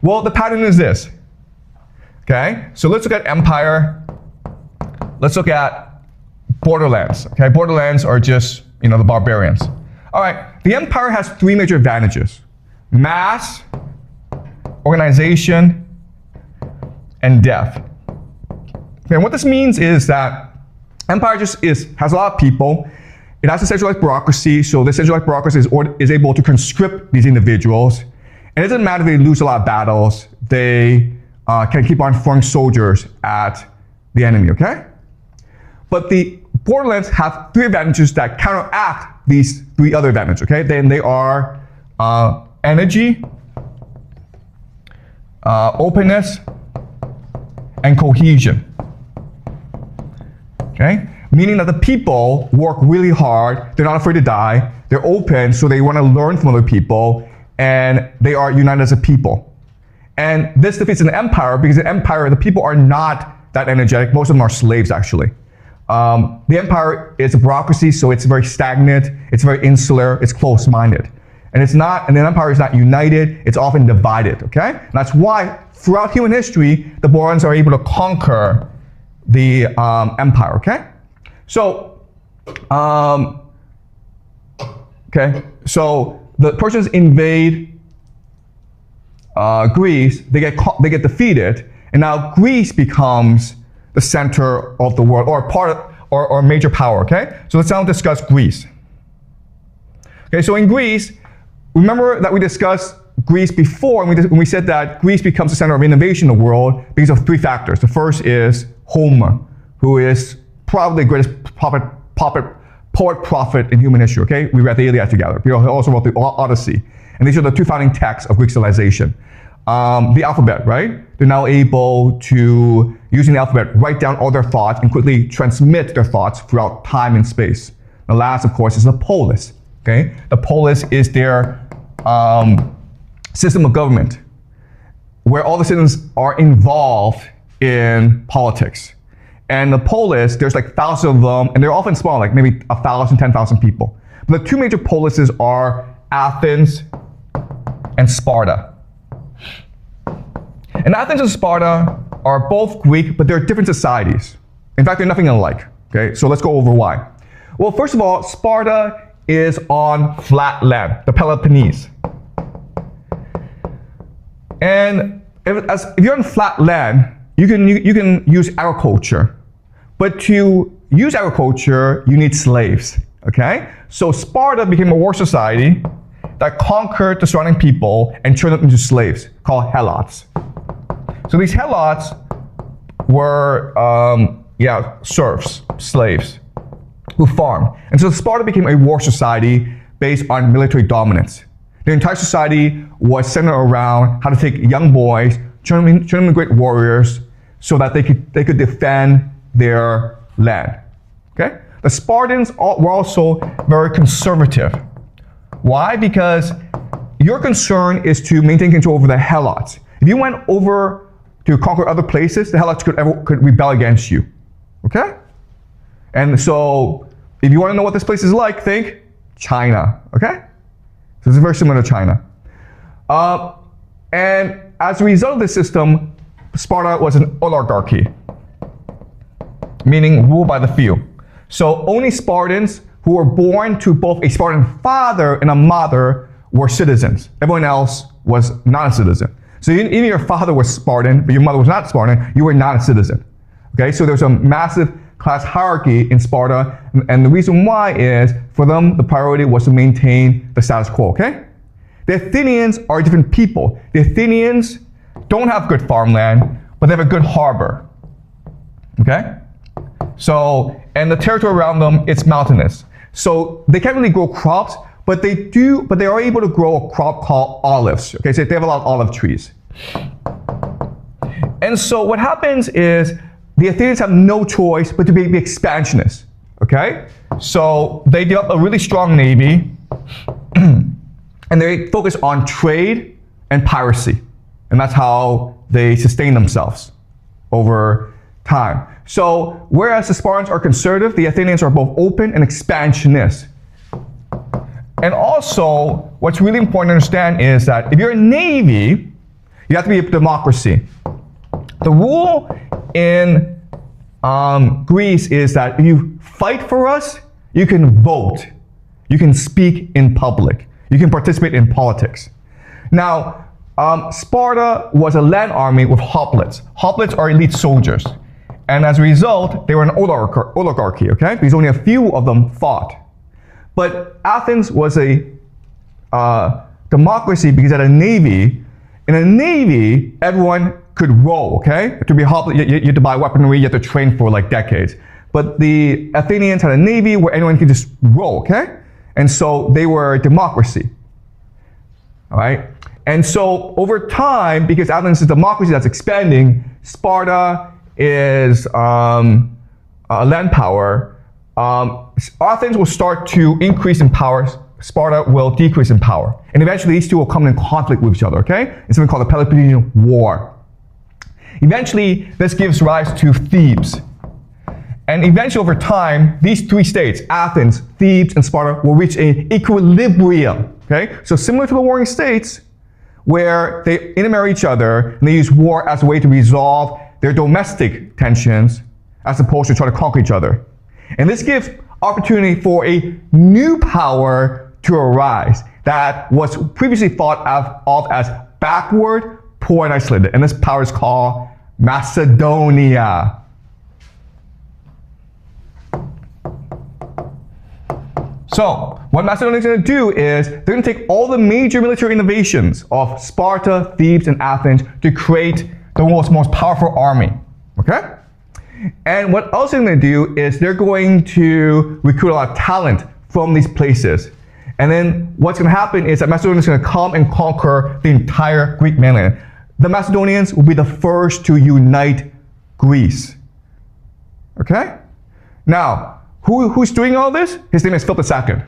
Well, the pattern is this. Okay, so let's look at empire. Let's look at Borderlands. Okay, Borderlands are just, the barbarians. All right, the empire has three major advantages: mass, organization, and depth. Okay, and what this means is that empire just has a lot of people. It has a centralized bureaucracy, so the centralized bureaucracy is able to conscript these individuals. And it doesn't matter if they lose a lot of battles, they can keep on throwing soldiers at the enemy, okay? But the Borderlands have three advantages that counteract these three other advantages, okay? Then they are energy, openness, and cohesion, okay? Meaning that the people work really hard, they're not afraid to die, they're open, so they want to learn from other people, and they are united as a people. And this defeats an empire, because in empire, the people are not that energetic. Most of them are slaves, actually. The empire is a bureaucracy, so it's very stagnant, it's very insular, it's close-minded. And the empire is not united, it's often divided, okay? And that's why, throughout human history, the Borderlands are able to conquer the empire, okay? So, so the Persians invade Greece, they get defeated, and now Greece becomes the center of the world, or a major power, okay? So let's now discuss Greece. Okay, so in Greece, remember that we discussed Greece before, when we said that Greece becomes the center of innovation in the world because of three factors. The first is Homer, who is probably the greatest poet-prophet in human history, okay? We read the Iliad together. He also wrote the Odyssey. And these are the two founding texts of Greek civilization. The alphabet, right? They're now able to, using the alphabet, write down all their thoughts and quickly transmit their thoughts throughout time and space. The last, of course, is the polis, okay? The polis is their system of government, where all the citizens are involved in politics. And the polis, there's like thousands of them, and they're often small, like maybe 1,000, 10,000 people. But the two major polises are Athens and Sparta. And Athens and Sparta are both Greek, but they're different societies. In fact, they're nothing alike, okay? So let's go over why. Well, first of all, Sparta is on flat land, the Peloponnese. And if you're on flat land, you can use agriculture. But to use agriculture, you need slaves, okay? So Sparta became a war society that conquered the surrounding people and turned them into slaves, called helots. So these helots were, serfs, slaves, who farmed. And so Sparta became a war society based on military dominance. The entire society was centered around how to take young boys, turn them into great warriors, so that they could defend their land. Okay? The Spartans were also very conservative. Why? Because your concern is to maintain control over the helots. If you went over to conquer other places, the helots could rebel against you. Okay? And so, if you want to know what this place is like, think China. Okay? So this is very similar to China. And as a result of this system, Sparta was an oligarchy, meaning ruled by the few. So only Spartans who were born to both a Spartan father and a mother were citizens. Everyone else was not a citizen. So even if your father was Spartan, but your mother was not Spartan, you were not a citizen. Okay, so there's a massive class hierarchy in Sparta, and the reason why is, for them, the priority was to maintain the status quo, okay? The Athenians are a different people. The Athenians don't have good farmland, but they have a good harbor, okay? So, and the territory around them, it's mountainous. So they can't really grow crops, but they are able to grow a crop called olives, okay? So they have a lot of olive trees. And so what happens is, the Athenians have no choice but to be expansionists, okay? So they develop a really strong navy, and they focus on trade and piracy. And that's how they sustain themselves over time. So whereas the Spartans are conservative, the Athenians are both open and expansionist. And also, what's really important to understand is that if you're a navy, You have to be a democracy. The rule in Greece is that if you fight for us, you can vote. You can speak in public. You can participate in politics. Now, Sparta was a land army with hoplites. Hoplites are elite soldiers. And as a result, they were an oligarchy, okay? Because only a few of them fought. But Athens was a democracy because it had a navy. In a navy, everyone could row, okay? To be a hoplite, you had to buy weaponry, you had to train for like decades. But the Athenians had a navy where anyone could just row, okay? And so they were a democracy, all right? And so over time, because Athens is a democracy that's expanding, Sparta is a land power. Athens will start to increase in power. Sparta will decrease in power. And eventually these two will come in conflict with each other, okay? It's something called the Peloponnesian War. Eventually, this gives rise to Thebes. And eventually over time, these three states, Athens, Thebes, and Sparta, will reach an equilibrium, okay? So similar to the warring states, where they intermarry each other, and they use war as a way to resolve their domestic tensions, as opposed to try to conquer each other. And this gives opportunity for a new power to arise that was previously thought of as backward, poor, and isolated. And this power is called Macedonia. So, what Macedonia is going to do is they're going to take all the major military innovations of Sparta, Thebes, and Athens to create the world's most powerful army. Okay? And what else they're going to do is they're going to recruit a lot of talent from these places. And then what's going to happen is that Macedonia is going to come and conquer the entire Greek mainland. The Macedonians will be the first to unite Greece. Okay? Now, who's doing all this? His name is Philip II.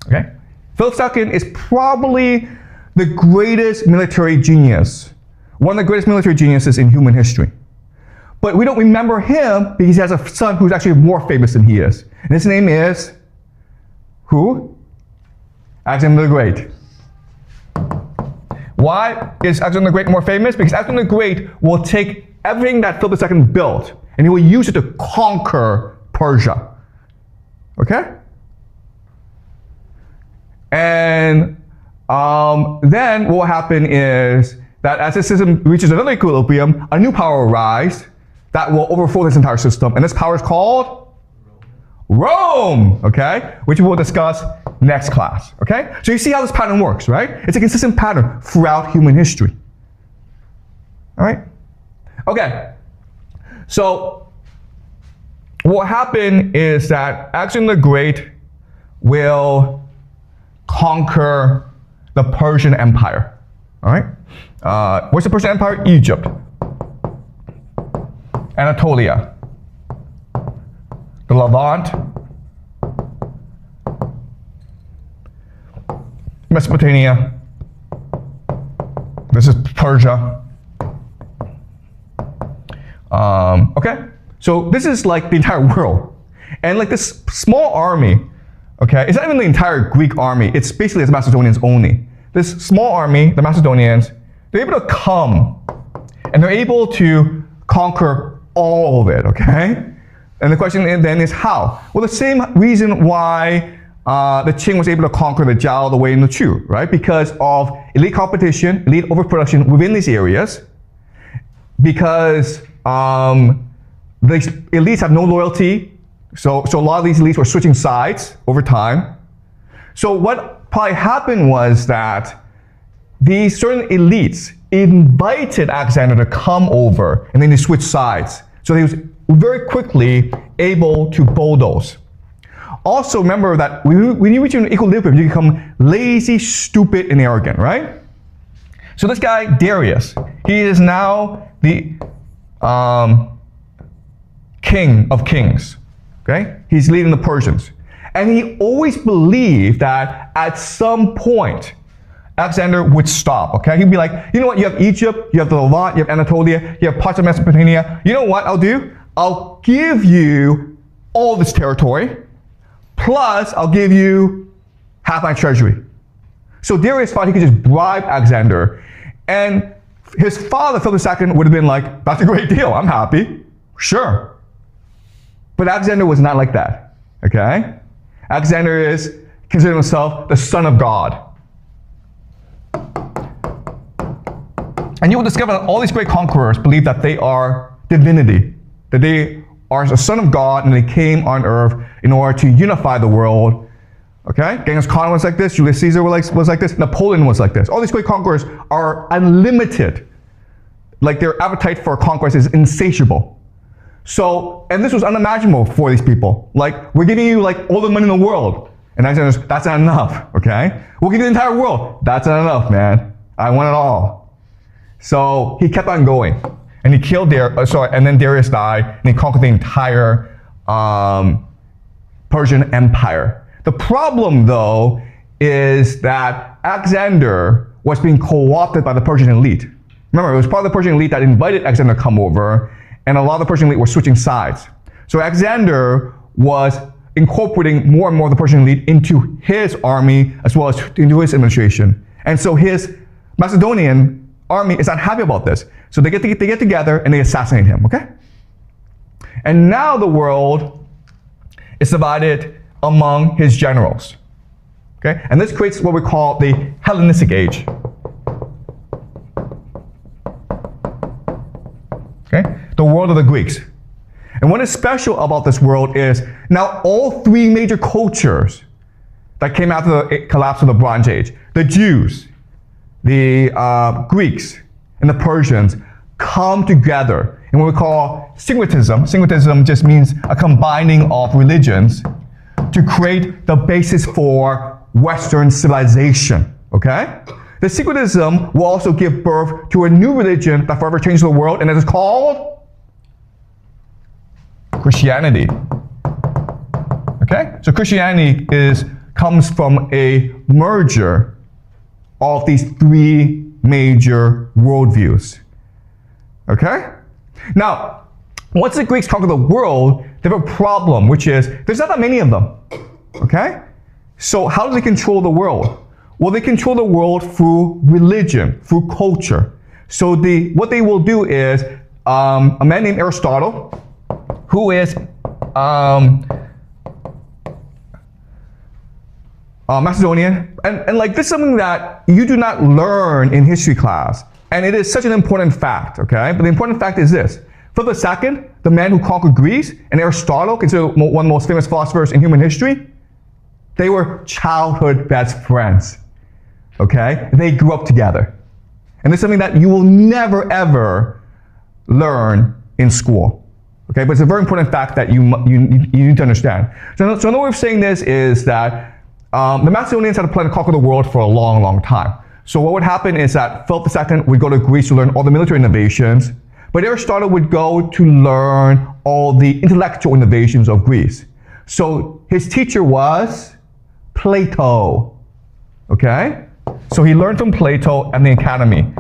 Okay? Philip II is probably the greatest military genius. One of the greatest military geniuses in human history. But we don't remember him because he has a son who's actually more famous than he is. And his name is who? Alexander the Great. Why is Alexander the Great more famous? Because Alexander the Great will take everything that Philip II built and he will use it to conquer Persia. Okay? And then what will happen is that as the system reaches another equilibrium, a new power will rise that will overthrow this entire system. And this power is called Rome, okay? Which we will discuss next class, okay? So you see how this pattern works, right? It's a consistent pattern throughout human history. All right? Okay. So what will happen is that Alexander the Great will conquer the Persian Empire, all right? What's the Persian Empire? Egypt, Anatolia, the Levant, Mesopotamia. This is Persia. Okay, so this is like the entire world. And like this small army, okay, it's not even the entire Greek army, it's basically the Macedonians only. This small army, the Macedonians, they're able to come and they're able to conquer all of it, okay? And the question then is how? Well, the same reason why the Qing was able to conquer the Zhao, the Wei, and the Chu, right? Because of elite competition, elite overproduction within these areas, because the elites have no loyalty, so a lot of these elites were switching sides over time. So what probably happened was that these certain elites invited Alexander to come over, and then they switched sides. So he was very quickly able to bulldoze. Also remember that when you reach an equilibrium, you become lazy, stupid, and arrogant, right? So this guy, Darius, he is now the king of kings, okay? He's leading the Persians. And he always believed that at some point, Alexander would stop, okay? He'd be like, you know what, you have Egypt, you have the Levant, you have Anatolia, you have parts of Mesopotamia. You know what I'll do? I'll give you all this territory, plus I'll give you half my treasury. So Darius thought he could just bribe Alexander. And his father, Philip II, would have been like, that's a great deal, I'm happy. Sure. But Alexander was not like that, okay? Alexander is considered himself the son of God. And you will discover that all these great conquerors believe that they are divinity, that they are a son of God and they came on earth in order to unify the world. Okay? Genghis Khan was like this, Julius Caesar was like this, Napoleon was like this. All these great conquerors are unlimited. Like their appetite for conquest is insatiable. So, and this was unimaginable for these people. Like, we're giving you like all the money in the world. And Alexander's, that's not enough, okay? We'll give you the entire world. That's not enough, man. I want it all. So he kept on going. And he killed Darius, and then Darius died, and he conquered the entire Persian Empire. The problem, though, is that Alexander was being co-opted by the Persian elite. Remember, it was part of the Persian elite that invited Alexander to come over, and a lot of the Persian elite were switching sides. So Alexander was incorporating more and more of the Persian elite into his army, as well as into his administration. And so his Macedonian army is not happy about this. So they get together and they assassinate him, okay? And now the world is divided among his generals, okay? And this creates what we call the Hellenistic age. Okay? The world of the Greeks. And what is special about this world is now all three major cultures that came after the collapse of the Bronze Age, the Jews, the Greeks, and the Persians, come together in what we call syncretism. Syncretism just means a combining of religions to create the basis for Western civilization, okay? The syncretism will also give birth to a new religion that forever changes the world, and it is called Christianity. Okay? So Christianity comes from a merger of these three major worldviews. Okay? Now, once the Greeks conquer the world, they have a problem, which is there's not that many of them. Okay? So how do they control the world? Well, they control the world through religion, through culture. So what they will do is a man named Aristotle, who is Macedonian, and like this is something that you do not learn in history class, and it is such an important fact, okay? But the important fact is this: Philip II, the man who conquered Greece, and Aristotle, considered one of the most famous philosophers in human history, they were childhood best friends, okay? They grew up together, and this is something that you will never ever learn in school. Okay, but it's a very important fact that you need to understand. So another way of saying this is that the Macedonians had a plan to conquer the world for a long, long time. So what would happen is that Philip II would go to Greece to learn all the military innovations, but Aristotle would go to learn all the intellectual innovations of Greece. So his teacher was Plato. Okay? So he learned from Plato and the academy.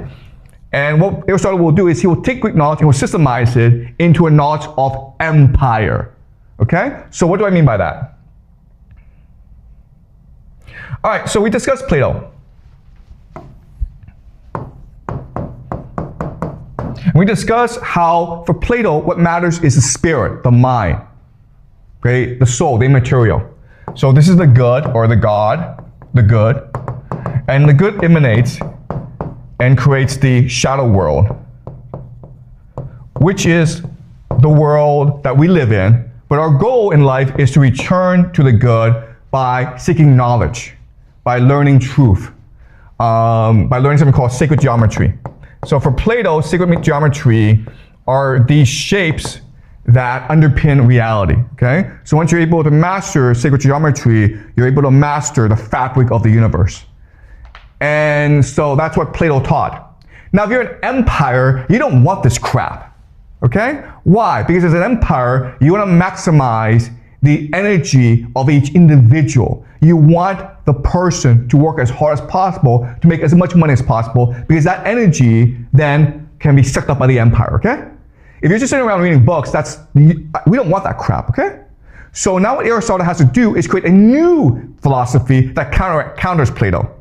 And what Aristotle will do is he will take Greek knowledge and will systemize it into a knowledge of empire. Okay? So what do I mean by that? All right, so we discussed Plato. We discussed how for Plato, what matters is the spirit, the mind, okay? The soul, the immaterial. So this is the good, or the God, the good. And the good emanates and creates the shadow world, which is the world that we live in. But our goal in life is to return to the good by seeking knowledge, by learning truth, by learning something called sacred geometry. So for Plato, sacred geometry are these shapes that underpin reality, okay? So once you're able to master sacred geometry, you're able to master the fabric of the universe. And so that's what Plato taught. Now, if you're an empire, you don't want this crap, okay? Why? Because as an empire, you want to maximize the energy of each individual. You want the person to work as hard as possible to make as much money as possible, because that energy then can be sucked up by the empire, okay? If you're just sitting around reading books, we don't want that crap, okay? So now what Aristotle has to do is create a new philosophy that counters Plato.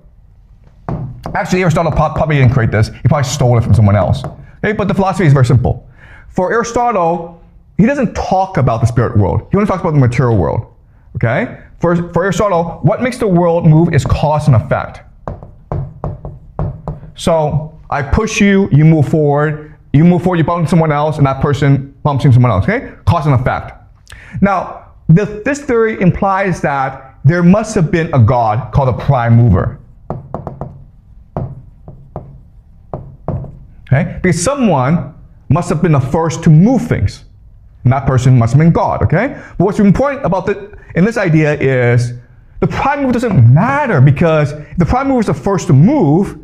Actually, Aristotle probably didn't create this. He probably stole it from someone else. Okay, but the philosophy is very simple. For Aristotle, he doesn't talk about the spirit world. He only talks about the material world. Okay? For Aristotle, what makes the world move is cause and effect. So I push you, you move forward, you bump into someone else, and that person bumps into someone else. Okay? Cause and effect. Now, this theory implies that there must have been a god called a prime mover. Okay? Because someone must have been the first to move things. And that person must have been God, okay? But what's important about in this idea is the prime mover doesn't matter, because if the prime mover is the first to move,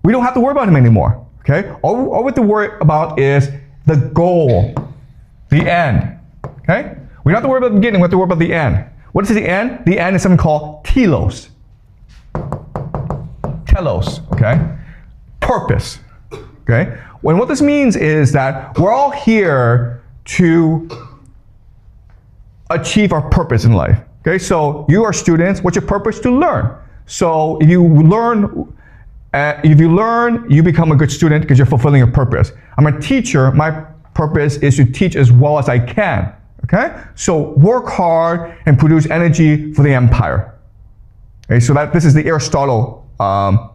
we don't have to worry about him anymore, okay? All we have to worry about is the goal, the end, okay? We don't have to worry about the beginning, we have to worry about the end. What is the end? The end is something called telos. Telos, okay? Purpose, okay? And what this means is that we're all here to achieve our purpose in life. Okay, so you are students. What's your purpose? To learn. So if you learn, you become a good student because you're fulfilling your purpose. I'm a teacher. My purpose is to teach as well as I can. Okay, so work hard and produce energy for the empire. Okay, so this is the Aristotle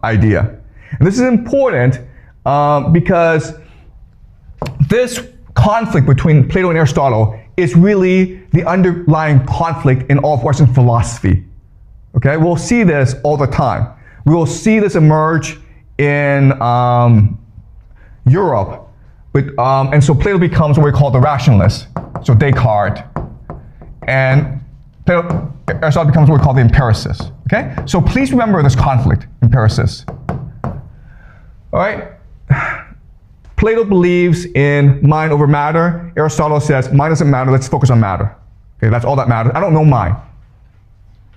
idea, and this is important. Because this conflict between Plato and Aristotle is really the underlying conflict in all of Western philosophy. Okay, we'll see this all the time. We will see this emerge in Europe, and so Plato becomes what we call the rationalist. So Descartes, and Aristotle becomes what we call the empiricist. Okay, so please remember this conflict, empiricist. All right. Plato believes in mind over matter. Aristotle says mind doesn't matter, let's focus on matter. Okay, that's all that matters. I don't know mind.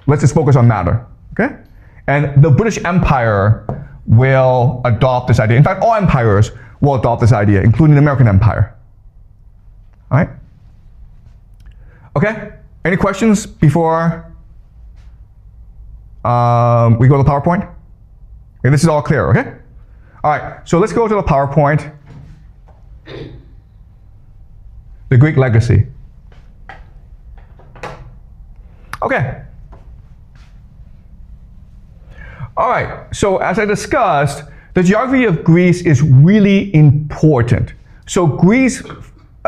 Let's just focus on matter. Okay? And the British Empire will adopt this idea. In fact, all empires will adopt this idea, including the American Empire. All right? Okay? Any questions before we go to the PowerPoint? Okay, this is all clear, okay? All right, so let's go to the PowerPoint. The Greek legacy. Okay. All right, so as I discussed, the geography of Greece is really important. So Greece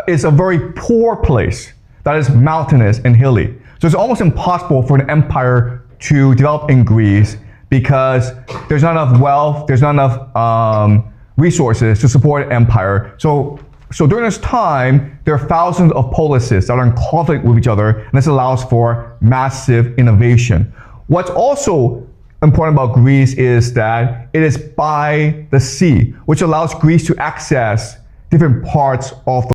is a very poor place that is mountainous and hilly. So it's almost impossible for an empire to develop in Greece, because there's not enough wealth, there's not enough resources to support an empire. So during this time, there are thousands of polises that are in conflict with each other, and this allows for massive innovation. What's also important about Greece is that it is by the sea, which allows Greece to access different parts of the